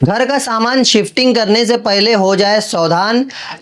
घर का सामान शिफ्टिंग करने से पहले हो जाए सावधान।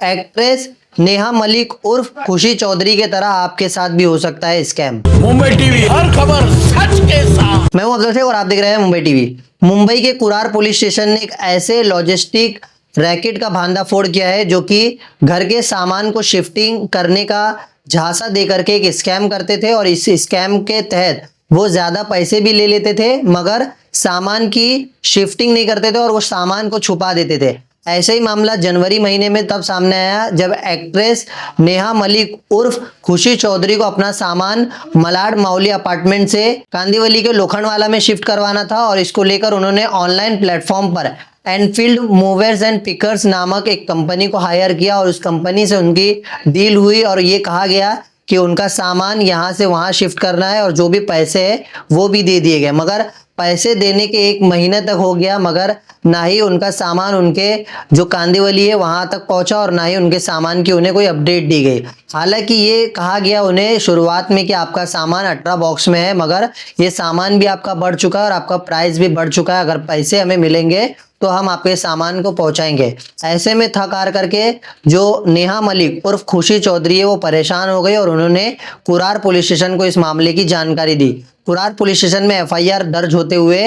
एक्ट्रेस नेहा मलिक उर्फ खुशी चौधरी के तरह आपके साथ भी हो सकता है स्कैम। मुंबई टीवी, हर खबर सच के साथ। मैं हूं अफजल शेख और आप देख रहे हैं मुंबई टीवी। मुंबई के कुरार पुलिस स्टेशन ने एक ऐसे लॉजिस्टिक रैकेट का भांडाफोड़ किया है जो कि घर के सामान को शिफ्टिंग करने का झांसा दे करके एक स्कैम करते थे, और इस स्कैम के तहत वो ज्यादा पैसे भी ले लेते थे मगर सामान की शिफ्टिंग नहीं करते थे और वो सामान को छुपा देते थे। ऐसा ही मामला जनवरी महीने में तब सामने आया जब एक्ट्रेस नेहा मलिक उर्फ खुशी चौधरी को अपना सामान मलाड माउली अपार्टमेंट से कांदिवली के लोखंडवाला में शिफ्ट करवाना था, और इसको लेकर उन्होंने ऑनलाइन प्लेटफॉर्म पर एनफील्ड मूवर्स एंड पिकर्स नामक एक कंपनी को हायर किया, और उस कंपनी से उनकी डील हुई और ये कहा गया कि उनका सामान यहाँ से वहाँ शिफ्ट करना है और जो भी पैसे है वो भी दे दिए गए। मगर पैसे देने के 1 महीने तक हो गया मगर ना ही उनका सामान उनके जो कांदिवली है वहां तक पहुंचा और ना ही उनके सामान की उन्हें कोई अपडेट दी गई। हालांकि ये कहा गया उन्हें शुरुआत में कि आपका सामान 18 बॉक्स में है, मगर ये सामान भी आपका बढ़ चुका है और आपका प्राइस भी बढ़ चुका है। अगर पैसे हमें मिलेंगे तो हम आपके सामान को पहुंचाएंगे। ऐसे में थक हार करके जो नेहा मलिक उर्फ खुशी चौधरी है वो परेशान हो गई और उन्होंने कुरार पुलिस स्टेशन को इस मामले की जानकारी दी। कुरार पुलिस स्टेशन में एफआईआर दर्ज होते हुए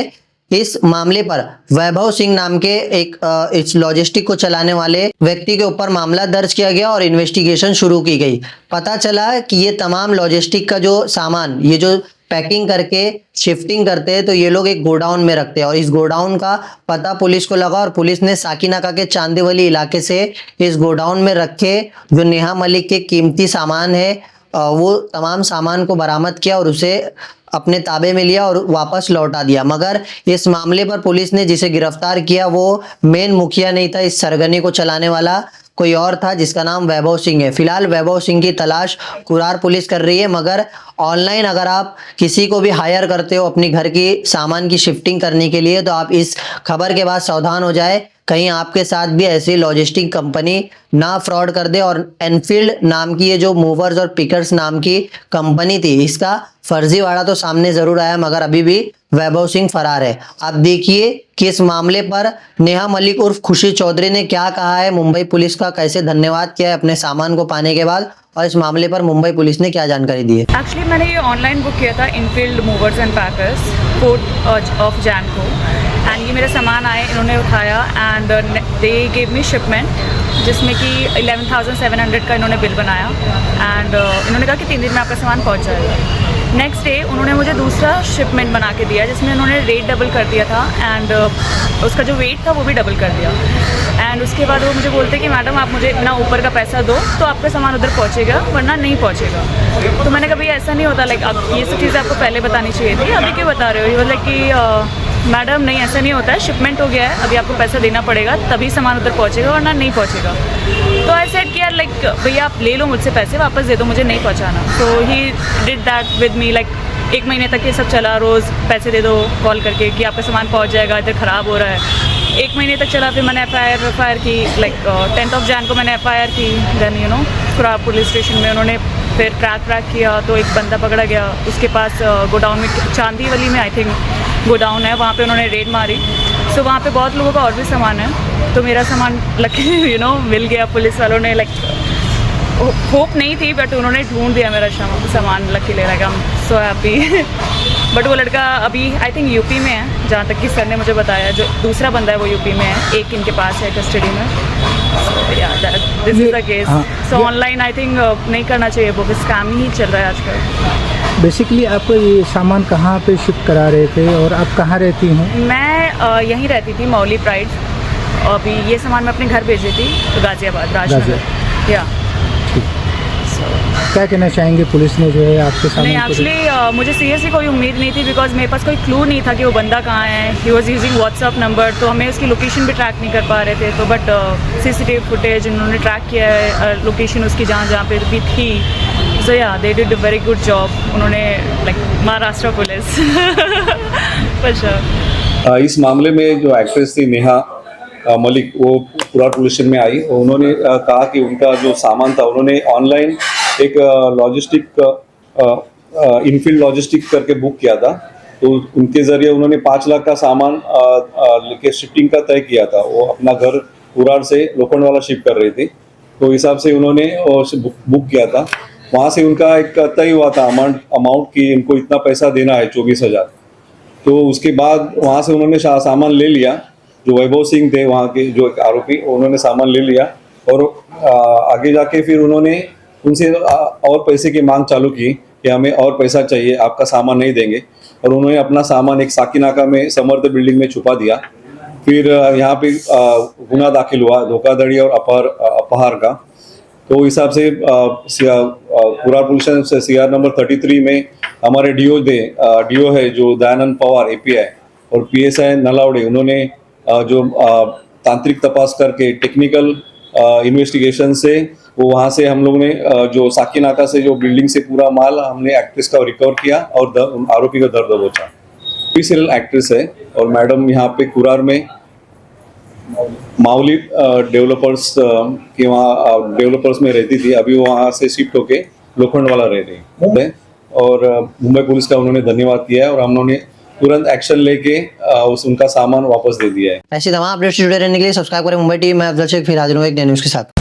इस मामले पर वैभव सिंह नाम के एक इस लॉजिस्टिक को चलाने वाले व्यक्ति के ऊपर मामला दर्ज किया गया और इन्वेस्टिगेशन शुरू की गई। पता चला कि ये तमाम लॉजिस्टिक का जो सामान ये जो पैकिंग करके शिफ्टिंग करते हैं तो ये लोग एक गोडाउन में रखते हैं, और इस गोडाउन का पता पुलिस को लगा और पुलिस ने साकीनाका के चांदीवली इलाके से इस गोडाउन में रखे जो नेहा मलिक के कीमती सामान है वो तमाम सामान को बरामद किया और उसे अपने ताबे में लिया और वापस लौटा दिया। मगर इस मामले पर पुलिस ने जिसे गिरफ्तार किया वो मेन मुखिया नहीं था, इस सरगनी को चलाने वाला कोई और था जिसका नाम वैभव सिंह है। फिलहाल वैभव सिंह की तलाश कुरार पुलिस कर रही है, मगर ऑनलाइन अगर आप किसी को भी हायर करते हो अपनी घर की सामान की शिफ्टिंग करने के लिए तो आप इस खबर के बाद सावधान हो जाए, कहीं आपके साथ भी ऐसी लॉजिस्टिक कंपनी ना फ्रॉड कर दे। और एनफील्ड नाम की ये जो मूवर्स और पिकर्स नाम की कंपनी थी इसका फर्जीवाड़ा तो सामने जरूर आया मगर अभी भी वैभव सिंह फरार है। आप देखिए कि इस मामले पर नेहा मलिक उर्फ खुशी चौधरी ने क्या कहा है, मुंबई पुलिस का कैसे धन्यवाद किया है अपने सामान को पाने के बाद, और इस मामले पर मुंबई पुलिस ने क्या जानकारी दी है। एक्चुअली मैंने ये ऑनलाइन बुक किया था Enfield movers and packers 4 of Jain को, एंड ये मेरा सामान आए इन्होंने उठाया and they give me shipment जिसमें कि 11,700 का इन्होंने बिल बनाया एंड इन्होंने कहा कि 3 दिन में आपका सामान पहुंच जाएगा। नेक्स्ट डे उन्होंने मुझे दूसरा शिपमेंट बना के दिया जिसमें उन्होंने रेट डबल कर दिया था एंड उसका जो वेट था वो भी डबल कर दिया। एंड उसके बाद वो मुझे बोलते कि मैडम आप मुझे इतना ऊपर का पैसा दो तो आपका सामान उधर पहुंचेगा वरना नहीं पहुंचेगा। तो मैंने कहा भैया ऐसा नहीं होता, लाइक अब ये सब चीज़ें आपको पहले बतानी चाहिए थी, अभी क्यों बता रहे हो। ये लाइक कि मैडम नहीं ऐसा नहीं होता है, शिपमेंट हो गया है, अभी आपको पैसा देना पड़ेगा तभी सामान उधर पहुंचेगा वरना नहीं पहुंचेगा। तो आई सेड कि यार लाइक भैया आप ले लो मुझसे पैसे वापस दे दो, मुझे नहीं पहुंचाना। So he did that with me, like 1 महीने तक ये सब चला, रोज़ पैसे दे दो कॉल करके कि आपका सामान पहुंच जाएगा, इधर ख़राब हो रहा है। 1 महीने तक चला, फिर मैंने एफ आई आर की, लाइक 10th ऑफ जैन को मैंने FIR की। देन कुरार पुलिस स्टेशन में उन्होंने फिर ट्रैक किया तो एक बंदा पकड़ा गया, उसके पास गोडाउन में चांदीवली में आई थिंक गोडाउन है, वहाँ पे उन्होंने रेड मारी। सो वहाँ पे बहुत लोगों का और भी सामान है, तो मेरा सामान लकीली मिल गया। पुलिस वालों ने लाइक होप नहीं थी बट उन्होंने ढूंढ दिया मेरा सामान, luckily like I am so happy. But वो लड़का अभी आई थिंक यूपी में है, जहाँ तक कि सर ने मुझे बताया। जो दूसरा बंदा है वो यूपी में है, एक इनके पास है कस्टडी में। This is the case. So online I think नहीं करना चाहिए, वो स्कैम ही चल रहा है आजकल। बेसिकली आप ये सामान कहाँ पे शिफ्ट करा रहे थे और आप कहाँ रहती हैं? मैं यहीं रहती थी, मौली प्राइड। अभी ये सामान मैं अपने घर भेज रही थी गाजियाबाद राजनगर। या क्या कहना चाहेंगे, पुलिस ने जो है आपके सामान? नहीं एक्चुअली मुझे सीरियसली कोई उम्मीद नहीं थी बिकॉज मेरे पास कोई क्लू नहीं था कि वो बंदा कहाँ है। He was using WhatsApp number, तो हमें उसकी लोकेशन भी ट्रैक नहीं कर पा रहे थे। तो बट CCTV फुटेज उन्होंने ट्रैक किया है, लोकेशन उसकी जहाँ पे भी थी। So yeah they did a very good job, उन्होंने like Maharashtra police for sure. इस मामले में जो एक्ट्रेस थी नेहा मलिक वो कुरार पुलिस स्टेशन में आई और उन्होंने कहा कि उनका जो सामान था उन्होंने ऑनलाइन एक लॉजिस्टिक इनफील्ड लॉजिस्टिक करके बुक किया था तो उनके जरिए उन्होंने 5 लाख का सामान लेके शिफ्टिंग का तय किया था। वो अपना घर कुरार से लोखंडवाला शिफ्ट कर रहे थे, तो हिसाब से उन्होंने बुक किया था। वहाँ से उनका एक तय हुआ था अमाउंट कि इनको इतना पैसा देना है 24,000। तो उसके बाद वहाँ से उन्होंने सामान ले लिया। जो वैभव सिंह थे वहाँ के जो एक आरोपी, उन्होंने सामान ले लिया और आगे जाके फिर उन्होंने उनसे और पैसे की मांग चालू की कि हमें और पैसा चाहिए, आपका सामान नहीं देंगे। और उन्होंने अपना सामान एक साकीनाका में समर्थ बिल्डिंग में छुपा दिया। फिर यहाँ पे गुना दाखिल हुआ धोखाधड़ी और अपहार का। तो इस हिसाब से Kurar police station CR number 33 में हमारे डीओ है जो दयानंद पवार API और PSI नलावड़े, उन्होंने जो तांत्रिक तपास करके टेक्निकल इन्वेस्टिगेशन से वो वहाँ से हम लोग ने जो साकीनाका से जो बिल्डिंग से पूरा माल हमने एक्ट्रेस का रिकवर किया और आरोपी का दर दबोचा। सीरियल एक्ट्रेस है और मैडम यहाँ पे कुरार में माउली डेवलपर्स के वहाँ डेवलपर्स में रहती थी। अभी वो वहाँ से शिफ्ट होके लोखंडवाला रह रही है और मुंबई पुलिस का उन्होंने धन्यवाद किया है और हम लोगों ने तुरंत एक्शन लेके उनका सामान वापस दे दिया है। ऐसी तमाम अपडेट्स से जुड़े रहने के लिए सब्सक्राइब करें मुंबई टीवी। मैं अफजल शेख फिर हाजिर हूँ एक नई न्यूज़ के साथ।